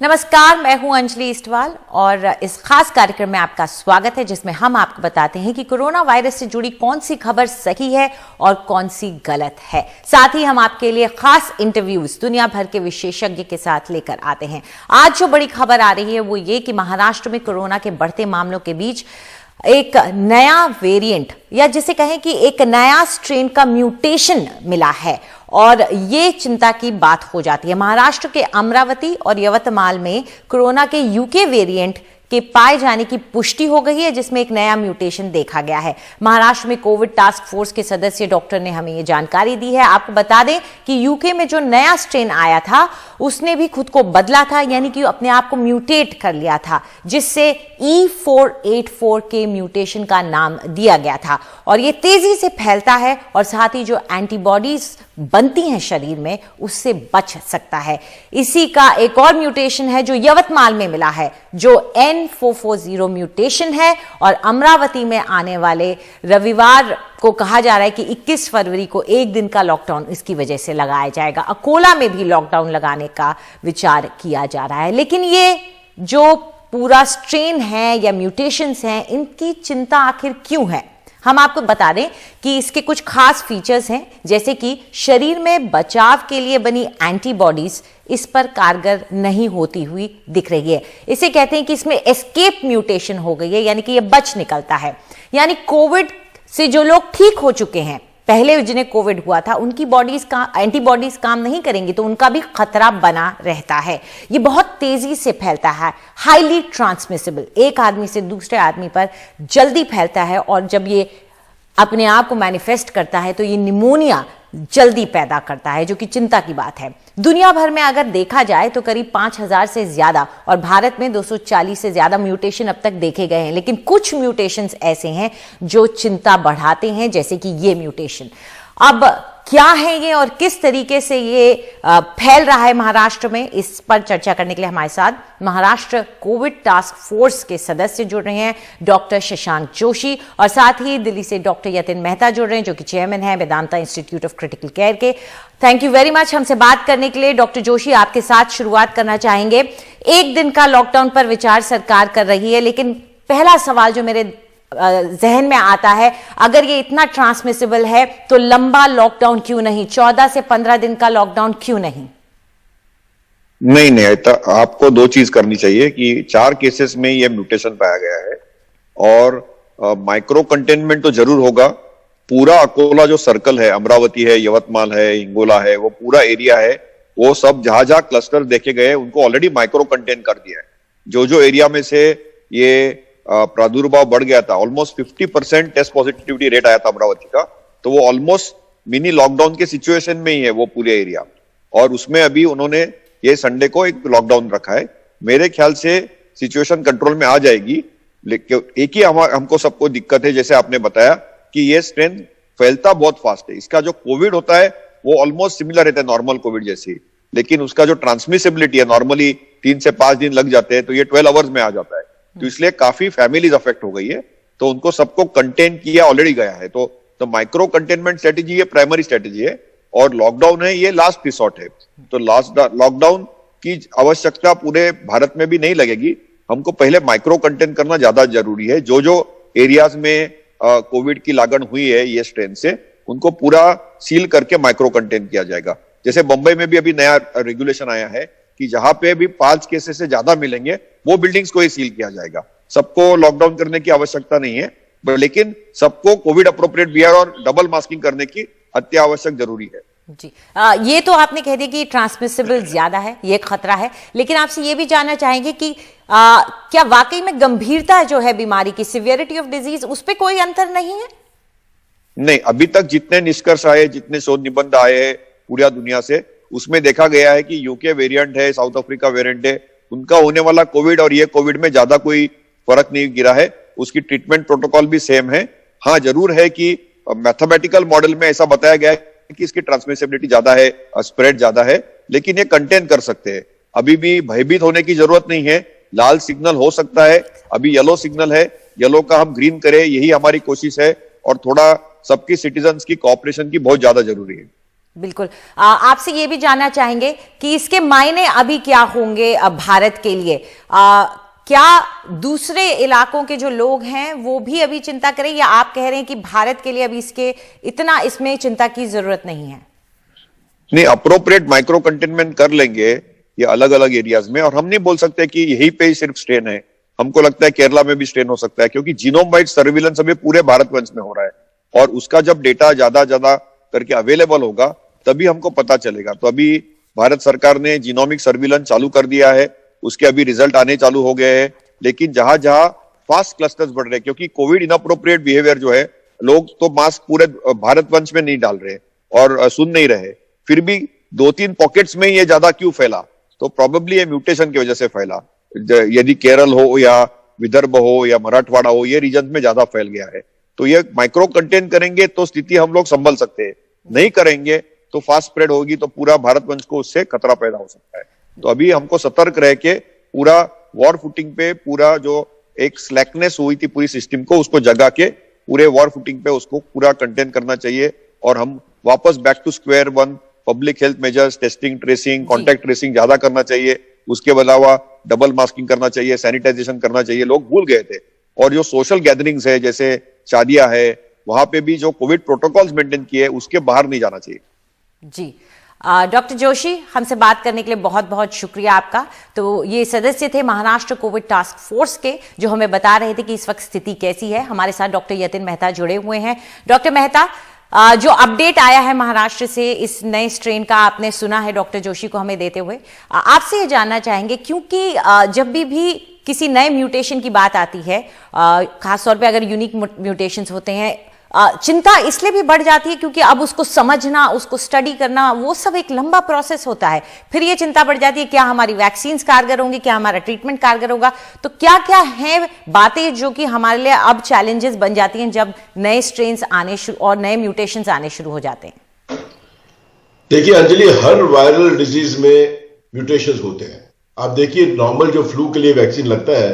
नमस्कार, मैं हूं अंजलि इस्टवाल और इस खास कार्यक्रम में आपका स्वागत है जिसमें हम आपको बताते हैं कि कोरोना वायरस से जुड़ी कौन सी खबर सही है और कौन सी गलत है। साथ ही हम आपके लिए खास इंटरव्यूज दुनिया भर के विशेषज्ञ के साथ लेकर आते हैं। आज जो बड़ी खबर आ रही है वो ये कि महाराष्ट्र में कोरोना के बढ़ते मामलों के बीच एक नया वेरिएंट या जिसे कहें कि एक नया स्ट्रेन का म्यूटेशन मिला है और ये चिंता की बात हो जाती है। महाराष्ट्र के अमरावती और यवतमाल में कोरोना के यूके वेरिएंट के पाए जाने की पुष्टि हो गई है जिसमें एक नया म्यूटेशन देखा गया है। महाराष्ट्र में कोविड टास्क फोर्स के सदस्य डॉक्टर ने हमें ये जानकारी दी है। आपको बता दें कि यूके में जो नया स्ट्रेन आया था उसने भी खुद को बदला था, यानी कि अपने आप को म्यूटेट कर लिया था, जिससे E484 के म्यूटेशन का नाम दिया गया था और ये तेजी से फैलता है और साथ ही जो एंटीबॉडीज बनती हैं शरीर में उससे बच सकता है। इसी का एक और म्यूटेशन है जो यवतमाल में मिला है, जो N440 म्यूटेशन है और अमरावती में आने वाले रविवार को कहा जा रहा है कि 21 फरवरी को एक दिन का लॉकडाउन इसकी वजह से लगाया जाएगा। अकोला में भी लॉकडाउन लगाने का विचार किया जा रहा है। लेकिन ये जो पूरा स्ट्रेन है या म्यूटेशंस हैं, इनकी चिंता आखिर क्यों है? हम आपको बता दें कि इसके कुछ खास फीचर्स हैं, जैसे कि शरीर में बचाव के लिए बनी एंटीबॉडीज इस पर कारगर नहीं होती हुई दिख रही है। इसे कहते हैं कि इसमें एस्केप म्यूटेशन हो गई है, यानी कि ये बच निकलता है। यानी कोविड से जो लोग ठीक हो चुके हैं, पहले जिन्हें कोविड हुआ था, उनकी बॉडीज का एंटीबॉडीज काम नहीं करेंगी तो उनका भी खतरा बना रहता है। ये बहुत तेजी से फैलता है, हाईली ट्रांसमिसिबल, एक आदमी से दूसरे आदमी पर जल्दी फैलता है और जब ये अपने आप को मैनिफेस्ट करता है तो ये निमोनिया जल्दी पैदा करता है, जो कि चिंता की बात है। दुनिया भर में अगर देखा जाए तो करीब 5000 से ज्यादा और भारत में 240 से ज्यादा म्यूटेशन अब तक देखे गए हैं। लेकिन कुछ म्यूटेशंस ऐसे हैं जो चिंता बढ़ाते हैं, जैसे कि ये म्यूटेशन। अब क्या है ये और किस तरीके से ये फैल रहा है महाराष्ट्र में, इस पर चर्चा करने के लिए हमारे साथ महाराष्ट्र कोविड टास्क फोर्स के सदस्य जुड़ रहे हैं, डॉक्टर शशांक जोशी, और साथ ही दिल्ली से डॉक्टर यतिन मेहता जुड़ रहे हैं जो कि चेयरमैन है Vedanta institute of critical care के। थैंक यू वेरी मच हमसे बात करने के लिए। डॉक्टर जोशी, आपके साथ शुरुआत करना चाहेंगे। एक दिन का लॉकडाउन पर विचार सरकार कर रही है, लेकिन पहला सवाल जो मेरे जहन में आता है, अगर ये इतना ट्रांसमिसिबल है तो लंबा लॉकडाउन क्यों नहीं? 14 से 15 दिन का लॉकडाउन क्यों नहीं? नहीं, आपको दो चीज करनी चाहिए कि 4 केसेस में ये म्यूटेशन पाया गया है और माइक्रो कंटेनमेंट तो जरूर होगा। पूरा अकोला जो सर्कल है, अमरावती है, यवतमाल है, हिंगोला है, वो पूरा एरिया है, वो सब जहां जहां क्लस्टर देखे गए उनको ऑलरेडी माइक्रो कंटेन कर दिया है। जो एरिया में से ये प्रादुर्भाव बढ़ गया था, ऑलमोस्ट 50% टेस्ट पॉजिटिविटी रेट आया था अमरावती का, तो वो ऑलमोस्ट मिनी लॉकडाउन के सिचुएशन में ही है वो पूरे एरिया। और उसमें अभी उन्होंने ये संडे को एक लॉकडाउन रखा है। मेरे ख्याल से सिचुएशन कंट्रोल में आ जाएगी। लेकिन एक ही हमको सबको दिक्कत है, जैसे आपने बताया कि ये स्ट्रेन फैलता बहुत फास्ट है। इसका जो कोविड होता है वो ऑलमोस्ट सिमिलर रहता है नॉर्मल कोविड जैसी, लेकिन उसका जो ट्रांसमिसिबिलिटी है नॉर्मली 3 से 5 दिन लग जाते हैं, तो ये 12 आवर्स में आ जाता है। तो इसलिए काफी फैमिलीज अफेक्ट हो गई है, तो उनको सबको कंटेन किया ऑलरेडी गया है। तो माइक्रो कंटेनमेंट स्ट्रेटेजी ये प्राइमरी स्ट्रेटेजी है और लॉकडाउन है ये लास्ट रिसोर्ट है। तो लॉकडाउन की आवश्यकता पूरे भारत में भी नहीं लगेगी। हमको पहले माइक्रो कंटेन करना ज्यादा जरूरी है। जो एरियाज में कोविड की लागण हुई है ये स्ट्रेन से, उनको पूरा सील करके माइक्रो कंटेन किया जाएगा। जैसे मुंबई में भी अभी नया रेगुलेशन आया है कि जहां पे भी 5 केसेस से ज्यादा मिलेंगे वो बिल्डिंग्स को ही सील किया जाएगा। सबको लॉकडाउन करने की आवश्यकता नहीं है, लेकिन सबको कोविड अप्रोप्रिएट बिहेवियर और डबल मास्किंग करने की अत्यावश्यक जरूरी है जी। ये तो आपने कह दिया कि ट्रांसमिसिबल ज्यादा है, ये खतरा है, लेकिन आपसे ये भी जानना चाहेंगे कि क्या वाकई में गंभीरता जो है बीमारी की, सिवियरिटी ऑफ डिजीज, उस पर कोई अंतर नहीं है? नहीं, अभी तक जितने निष्कर्ष आए, जितने शोध निबंध आए हैं पूरी दुनिया से, उसमें देखा गया है कि यूके वेरिएंट है, साउथ अफ्रीका वेरिएंट है, उनका होने वाला कोविड और ये कोविड में ज्यादा कोई फर्क नहीं गिरा है। उसकी ट्रीटमेंट प्रोटोकॉल भी सेम है। हाँ, जरूर है कि मैथमेटिकल मॉडल में ऐसा बताया गया है कि इसकी ट्रांसमिसिबिलिटी ज्यादा है, स्प्रेड ज्यादा है, लेकिन ये कंटेन कर सकते हैं। अभी भी भयभीत होने की जरूरत नहीं है। लाल सिग्नल हो सकता है, अभी येलो सिग्नल है, येलो का हम ग्रीन करें, यही हमारी कोशिश है। और थोड़ा सबकी सिटीजन्स की कोऑपरेशन की बहुत ज्यादा जरूरी है। बिल्कुल। आपसे ये भी जानना चाहेंगे कि इसके मायने अभी क्या होंगे भारत के लिए। क्या दूसरे इलाकों के जो लोग हैं वो भी अभी चिंता करें, या आप कह रहे हैं कि भारत के लिए अभी इसमें चिंता की जरूरत नहीं है? नहीं, अप्रोप्रिएट माइक्रो कंटेनमेंट कर लेंगे ये अलग अलग एरियाज में, और हम नहीं बोल सकते कि यहीं पे ही सिर्फ स्ट्रेन है। हमको लगता है केरला में भी स्ट्रेन हो सकता है, क्योंकि जीनोम वाइड सर्विलेंस अभी पूरे भारतवर्ष में हो रहा है, और उसका जब डेटा ज्यादा ज्यादा करके अवेलेबल होगा तभी हमको पता चलेगा। तो अभी भारत सरकार ने जीनोमिक सर्विलेंस चालू कर दिया है, उसके अभी रिजल्ट आने चालू हो गए हैं। लेकिन जहां जहां फास्ट क्लस्टर्स बढ़ रहे हैं, क्योंकि कोविड इनअप्रोप्रिएट बिहेवियर जो है, लोग तो मास्क पूरे भारतवर्ष में नहीं डाल रहे और सुन नहीं रहे, फिर भी 2-3 पॉकेट्स में ये ज्यादा क्यों फैला? तो प्रोबेबली ये म्यूटेशन की वजह से फैला। यदि केरल हो या विदर्भ हो या मराठवाड़ा हो, ये रीजन में ज्यादा फैल गया है। तो ये माइक्रो कंटेन करेंगे तो स्थिति हम लोग संभल सकते हैं, नहीं करेंगे तो फास्ट स्प्रेड होगी, तो पूरा भारतवंश को उससे खतरा पैदा हो सकता है। तो अभी हमको सतर्क रह के पूरा वॉर फुटिंग पे, पूरा जो एक स्लैकनेस हुई थी पूरी सिस्टम को, उसको जगा के पूरे वॉर फुटिंग पे उसको पूरा कंटेन करना चाहिए, और हम वापस back to square one, public health measures, testing, tracing, contact tracing ज्यादा करना चाहिए। उसके अलावा डबल मास्किंग करना चाहिए, सैनिटाइजेशन करना चाहिए। लोग भूल गए थे। और जो सोशल गैदरिंग्स है, जैसे शादियां है, वहां पे भी जो कोविड प्रोटोकॉल्स मेंटेन किए, उसके बाहर नहीं जाना चाहिए। जी, डॉक्टर जोशी, हमसे बात करने के लिए बहुत बहुत शुक्रिया आपका। तो ये सदस्य थे महाराष्ट्र कोविड टास्क फोर्स के, जो हमें बता रहे थे कि इस वक्त स्थिति कैसी है। हमारे साथ डॉक्टर यतिन मेहता जुड़े हुए हैं। डॉक्टर मेहता, जो अपडेट आया है महाराष्ट्र से इस नए स्ट्रेन का, आपने सुना है डॉक्टर जोशी को हमें देते हुए। आपसे ये जानना चाहेंगे, क्योंकि जब भी किसी नए म्यूटेशन की बात आती है, खासतौर पे अगर यूनिक म्यूटेशंस होते हैं, चिंता इसलिए भी बढ़ जाती है क्योंकि अब उसको समझना, उसको स्टडी करना, वो सब एक लंबा प्रोसेस होता है। फिर ये चिंता बढ़ जाती है, क्या हमारी वैक्सीन्स कारगर होंगी, क्या हमारा ट्रीटमेंट कारगर होगा। तो क्या क्या हैं बातें जो कि हमारे लिए अब चैलेंजेस बन जाती हैं जब नए स्ट्रेन्स आने और नए म्यूटेशंस आने शुरू हो जाते हैं? देखिए अंजलि, हर वायरल डिजीज में म्यूटेशंस होते हैं। आप देखिए, नॉर्मल जो फ्लू के लिए वैक्सीन लगता है,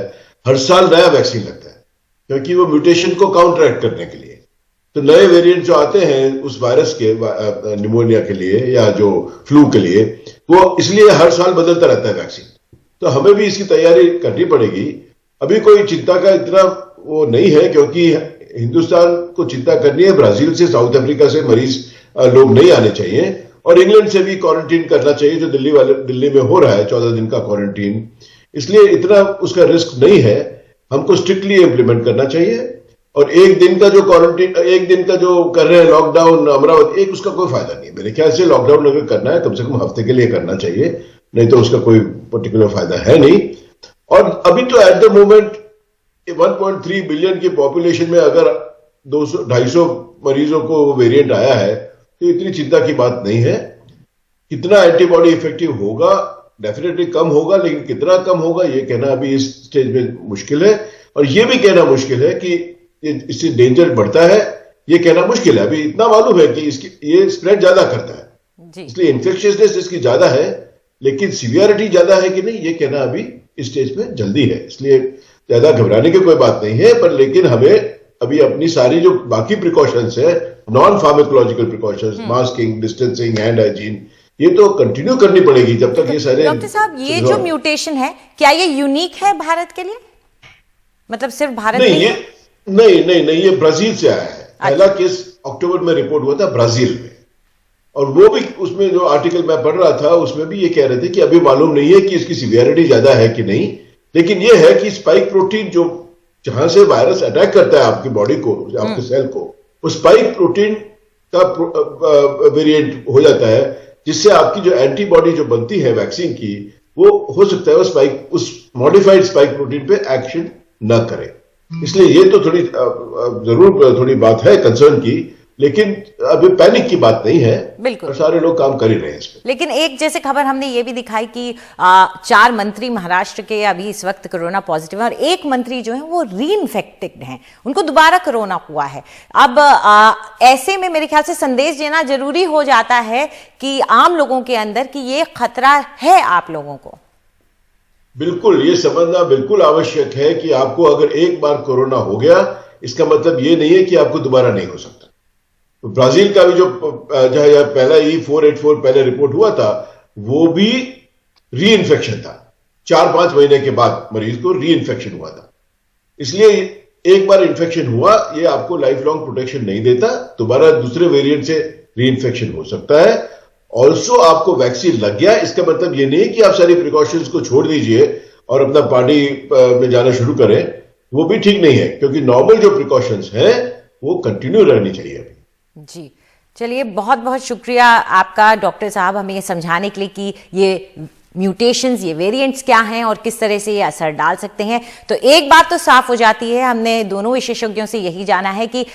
हर साल नया वैक्सीन लगता है, क्योंकि वो म्यूटेशन को काउंटरैक्ट करने के लिए। तो नए वेरिएंट जो आते हैं उस वायरस के, निमोनिया के लिए या जो फ्लू के लिए, वो इसलिए हर साल बदलता रहता है वैक्सीन। तो हमें भी इसकी तैयारी करनी पड़ेगी। अभी कोई चिंता का इतना वो नहीं है, क्योंकि हिंदुस्तान को चिंता करनी है, ब्राजील से, साउथ अफ्रीका से मरीज लोग नहीं आने चाहिए, और इंग्लैंड से भी क्वारंटीन करना चाहिए, जो दिल्ली में हो रहा है 14 दिन का क्वारंटीन। इसलिए इतना उसका रिस्क नहीं है। हमको स्ट्रिक्टली इंप्लीमेंट करना चाहिए, और एक दिन का जो क्वारंटीन, एक दिन का जो कर रहे हैं लॉकडाउन अमरावती, एक उसका कोई फायदा नहीं है। मेरे ख्याल से लॉकडाउन अगर करना है, कम से कम हफ्ते के लिए करना चाहिए, नहीं तो उसका कोई पर्टिकुलर फायदा है नहीं। और अभी तो एट द मोमेंट 1.3 बिलियन की पॉपुलेशन में अगर 200-250 मरीजों को वेरिएंट आया है, तो इतनी चिंता की बात नहीं है। कितना एंटीबॉडी इफेक्टिव होगा, डेफिनेटली कम होगा, लेकिन कितना कम होगा ये कहना अभी इस स्टेज में मुश्किल है। और ये भी कहना मुश्किल है कि इससे डेंजर बढ़ता है, ये कहना मुश्किल है। अभी इतना मालूम है कि ये स्प्रेड ज्यादा करता है, इसलिए इन्फेक्शियसनेस इसकी ज्यादा है, लेकिन सीवियरिटी ज्यादा है कि नहीं, ये कहना अभी इस स्टेज में जल्दी है। इसलिए ज्यादा घबराने की कोई बात नहीं है, पर लेकिन हमें अभी अपनी सारी जो बाकी प्रिकॉशंस है, non pharmacological precautions, masking, distancing, hand hygiene, ये तो कंटिन्यू करनी पड़ेगी जब तक ये सारे। डॉक्टर साहब, ये जो म्यूटेशन है, क्या ये यूनिक है भारत के लिए? मतलब सिर्फ भारत नहीं, ये नहीं, ये ब्राजील से आया है। पहला केस अक्टूबर में रिपोर्ट हुआ था ब्राजील में, और वो भी उसमें जो आर्टिकल मैं पढ़ रहा था उसमें भी ये कह रहे थे कि अभी मालूम नहीं है कि इसकी सीवियरिटी ज्यादा है कि नहीं, लेकिन ये है कि स्पाइक प्रोटीन जो जहां से वायरस अटैक करता है आपकी बॉडी को, आपके सेल को, वो स्पाइक प्रोटीन का वेरिएंट हो जाता है, जिससे आपकी जो एंटीबॉडी जो बनती है वैक्सीन की, वो हो सकता है उस मॉडिफाइड स्पाइक प्रोटीन पे एक्शन न करे। इसलिए ये तो थोड़ी जरूर थोड़ी बात है कंसर्न की, लेकिन अभी पैनिक की बात नहीं है। बिल्कुल, और सारे लोग काम कर ही रहे हैं इसमें। लेकिन एक जैसे खबर हमने ये भी दिखाई कि 4 मंत्री महाराष्ट्र के अभी इस वक्त कोरोना पॉजिटिव है, और एक मंत्री जो है वो रीइंफेक्टेड हैं, उनको दोबारा कोरोना हुआ है। अब ऐसे में मेरे ख्याल से संदेश देना जरूरी हो जाता है कि आम लोगों के अंदर कि ये खतरा है आप लोगों को। बिल्कुल, ये समझना बिल्कुल आवश्यक है कि आपको अगर एक बार कोरोना हो गया, इसका मतलब ये नहीं है कि आपको दोबारा नहीं हो सकता। ब्राजील का भी जो पहला E484 पहले रिपोर्ट हुआ था, वो भी री इन्फेक्शन था। 4-5 महीने के बाद मरीज को री इन्फेक्शन हुआ था। इसलिए एक बार इन्फेक्शन हुआ, ये आपको लाइफ लॉन्ग प्रोटेक्शन नहीं देता, दोबारा दूसरे वेरिएंट से री इन्फेक्शन हो सकता है। ऑल्सो आपको वैक्सीन लग गया, इसका मतलब ये नहीं कि आप सारी प्रिकॉशंस को छोड़ दीजिए और अपना पार्टी में जाना शुरू करें, वो भी ठीक नहीं है, क्योंकि नॉर्मल जो प्रिकॉशंस हैं वो कंटिन्यू रहनी चाहिए अभी। जी चलिए, बहुत बहुत शुक्रिया आपका डॉक्टर साहब हमें ये समझाने के लिए कि ये म्यूटेशंस, ये वेरिएंट्स क्या हैं और किस तरह से ये असर डाल सकते हैं। तो एक बात तो साफ हो जाती है, हमने दोनों विशेषज्ञों से यही जाना है कि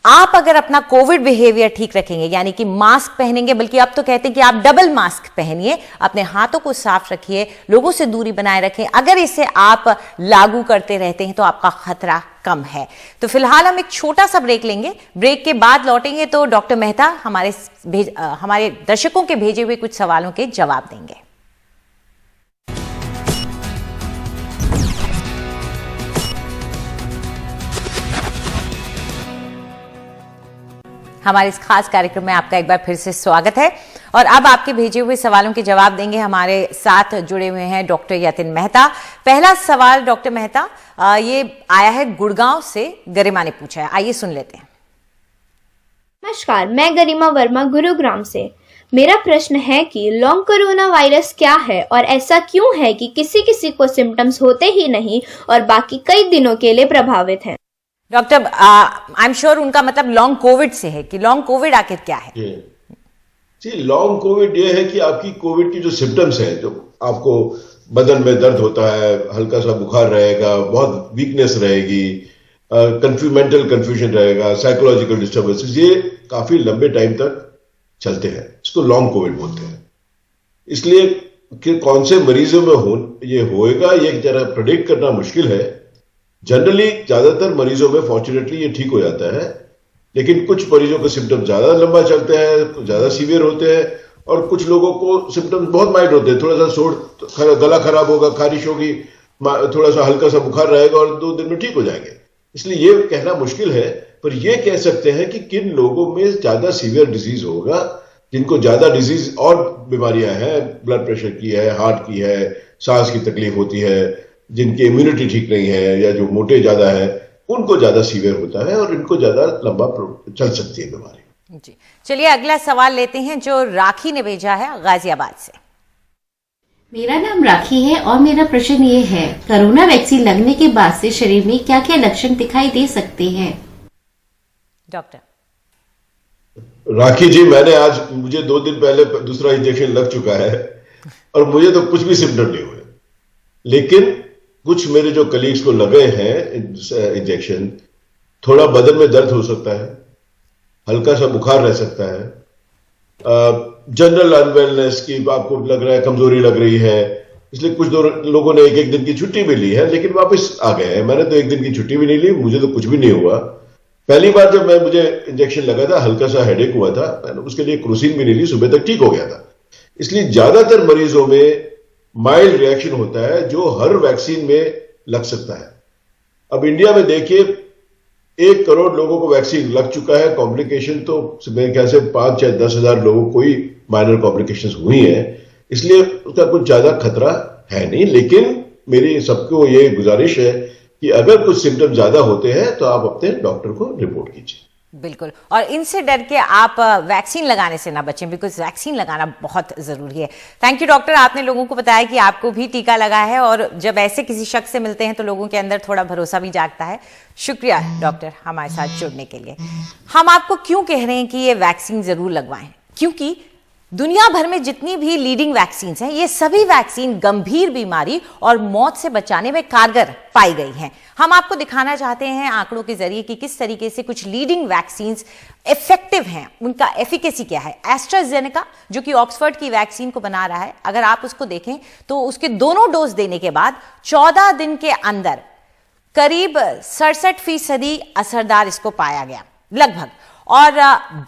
आप अगर अपना कोविड बिहेवियर ठीक रखेंगे, यानी कि मास्क पहनेंगे, बल्कि अब तो कहते हैं कि आप डबल मास्क पहनिए, अपने हाथों को साफ रखिए, लोगों से दूरी बनाए रखें, अगर इसे आप लागू करते रहते हैं तो आपका खतरा कम है। तो फिलहाल हम एक छोटा सा ब्रेक लेंगे, ब्रेक के बाद लौटेंगे तो डॉक्टर मेहता हमारे दर्शकों के भेजे हुए कुछ सवालों के जवाब देंगे। हमारे इस खास कार्यक्रम में आपका एक बार फिर से स्वागत है और अब आपके भेजे हुए सवालों के जवाब देंगे। हमारे साथ जुड़े हुए हैं डॉक्टर यतिन मेहता। पहला सवाल डॉक्टर मेहता, ये आया है गुड़गांव से, गरिमा ने पूछा है, आइए सुन लेते हैं। नमस्कार, मैं गरिमा वर्मा गुरुग्राम से। मेरा प्रश्न है कि लॉन्ग कोरोना वायरस क्या है और ऐसा क्यों है कि किसी किसी को सिम्टम्स होते ही नहीं और बाकी कई दिनों के लिए प्रभावित हैं। डॉक्टर, आई एम श्योर उनका मतलब लॉन्ग कोविड से है कि लॉन्ग कोविड आखिर क्या है? जी, लॉन्ग कोविड ये है कि आपकी कोविड की जो सिम्टम्स हैं, जो आपको बदन में दर्द होता है, हल्का सा बुखार रहेगा, बहुत वीकनेस रहेगी, मेंटल कंफ्यूजन रहेगा, साइकोलॉजिकल डिस्टर्बेंसेस, ये काफी लंबे टाइम तक चलते हैं, इसको लॉन्ग कोविड बोलते हैं। इसलिए कि कौन से मरीजों में ये होएगा, ये जरा प्रेडिक्ट करना मुश्किल है। जनरली ज्यादातर मरीजों में फॉर्चुनेटली ये ठीक हो जाता है, लेकिन कुछ मरीजों के सिम्टम्स ज्यादा लंबा चलते हैं, ज्यादा सीवियर होते हैं, और कुछ लोगों को सिम्टम्स बहुत माइल्ड होते हैं, थोड़ा सा सोर, गला खराब होगा, खारिश होगी, थोड़ा सा हल्का सा बुखार रहेगा और 2 दिन में ठीक हो जाएंगे। इसलिए ये कहना मुश्किल है, पर ये कह सकते हैं कि किन लोगों में ज्यादा सीवियर डिजीज होगा, जिनको ज्यादा डिजीज और बीमारियां हैं, ब्लड प्रेशर की है, हार्ट की है, सांस की तकलीफ होती है, जिनकी इम्यूनिटी ठीक नहीं है या जो मोटे ज्यादा है, उनको ज्यादा सीवियर होता है और इनको ज्यादा लंबा चल सकती है बीमारी। जी चलिए, अगला सवाल लेते हैं जो राखी ने भेजा है गाजियाबाद से। मेरा नाम राखी है और मेरा प्रश्न ये है, कोरोना वैक्सीन लगने के बाद से शरीर में क्या क्या लक्षण दिखाई दे सकते हैं? डॉक्टर राखी जी, मुझे 2 दिन पहले दूसरा इंजेक्शन लग चुका है और मुझे तो कुछ भी सिम्टम नहीं हुए, लेकिन कुछ मेरे जो कलीग्स को लगे हैं इंजेक्शन, थोड़ा बदन में दर्द हो सकता है, हल्का सा बुखार रह सकता है, जनरल अनवेलनेस की आपको लग रहा है, कमजोरी लग रही है। इसलिए कुछ लोगों ने 1-1 दिन की छुट्टी भी ली है, लेकिन वापस आ गए हैं। मैंने तो 1 दिन की छुट्टी भी नहीं ली, मुझे तो कुछ भी नहीं हुआ। पहली बार जब मुझे इंजेक्शन लगा था, हल्का सा हेडेक हुआ था, मैंने उसके लिए क्रोसिन भी नहीं ली, सुबह तक ठीक हो गया था। इसलिए ज्यादातर मरीजों में माइल्ड रिएक्शन होता है जो हर वैक्सीन में लग सकता है। अब इंडिया में देखिए, 1 करोड़ लोगों को वैक्सीन लग चुका है, कॉम्प्लिकेशन तो मेरे ख्याल से 5 या 10 हजार लोगों को ही माइनर कॉम्प्लिकेशंस हुई हैं, इसलिए उसका कुछ ज्यादा खतरा है नहीं। लेकिन मेरी सबको ये गुजारिश है कि अगर कुछ सिम्टम ज्यादा होते हैं तो आप अपने डॉक्टर को रिपोर्ट कीजिए। बिल्कुल, और इनसे डर के आप वैक्सीन लगाने से ना बचें, बिकॉज वैक्सीन लगाना बहुत जरूरी है। थैंक यू डॉक्टर, आपने लोगों को बताया कि आपको भी टीका लगा है और जब ऐसे किसी शख्स से मिलते हैं तो लोगों के अंदर थोड़ा भरोसा भी जागता है। शुक्रिया डॉक्टर हमारे साथ जुड़ने के लिए। हम आपको क्यों कह रहे हैं कि ये वैक्सीन जरूर लगवाएं, क्योंकि दुनिया भर में जितनी भी लीडिंग वैक्सीन हैं, ये सभी वैक्सीन गंभीर बीमारी और मौत से बचाने में कारगर पाई गई हैं। हम आपको दिखाना चाहते हैं आंकड़ों के जरिए कि किस तरीके से कुछ लीडिंग वैक्सीन इफेक्टिव हैं, उनका एफिकेसी क्या है। एस्ट्राजेनेका जो कि ऑक्सफोर्ड की वैक्सीन को बना रहा है, अगर आप उसको देखें तो उसके दोनों डोज देने के बाद 14 दिन के अंदर करीब 67% असरदार इसको पाया गया लगभग। और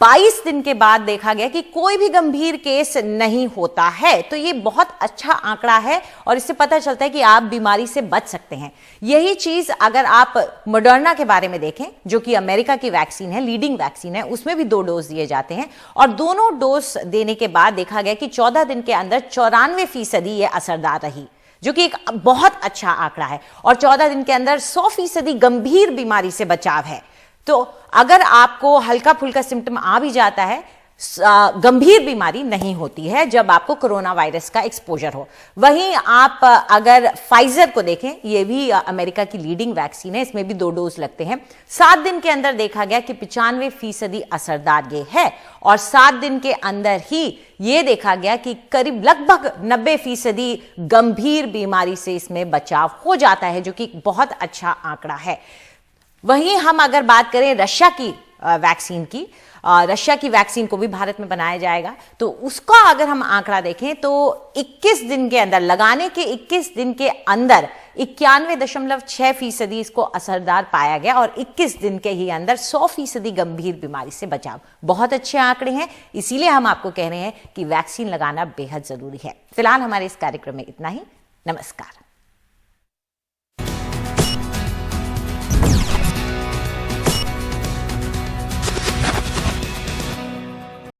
22 दिन के बाद देखा गया कि कोई भी गंभीर केस नहीं होता है। तो ये बहुत अच्छा आंकड़ा है और इससे पता चलता है कि आप बीमारी से बच सकते हैं। यही चीज अगर आप मॉडर्ना के बारे में देखें, जो कि अमेरिका की वैक्सीन है, लीडिंग वैक्सीन है, उसमें भी 2 डोज दिए जाते हैं और दोनों डोज देने के बाद देखा गया कि 14 दिन के अंदर 94% ये असरदार रही, जो कि एक बहुत अच्छा आंकड़ा है। और 14 दिन के अंदर 100% गंभीर बीमारी से बचाव है। तो अगर आपको हल्का फुल्का सिम्टम आ भी जाता है, गंभीर बीमारी नहीं होती है जब आपको कोरोना वायरस का एक्सपोजर हो। वहीं आप अगर फाइजर को देखें, यह भी अमेरिका की लीडिंग वैक्सीन है, इसमें भी 2 डोज लगते हैं। 7 दिन के अंदर देखा गया कि 95% असरदार ये है और 7 दिन के अंदर ही ये देखा गया कि करीब लगभग 90% गंभीर बीमारी से इसमें बचाव हो जाता है, जो कि बहुत अच्छा आंकड़ा है। वहीं हम अगर बात करें रशिया की वैक्सीन की, रशिया की वैक्सीन को भी भारत में बनाया जाएगा, तो उसका अगर हम आंकड़ा देखें तो 21 दिन के अंदर, लगाने के 21 दिन के अंदर 91.6% इसको असरदार पाया गया और 21 दिन के ही अंदर 100% गंभीर बीमारी से बचाव। बहुत अच्छे आंकड़े हैं, इसीलिए हम आपको कह रहे हैं कि वैक्सीन लगाना बेहद जरूरी है। फिलहाल हमारे इस कार्यक्रम में इतना ही। नमस्कार।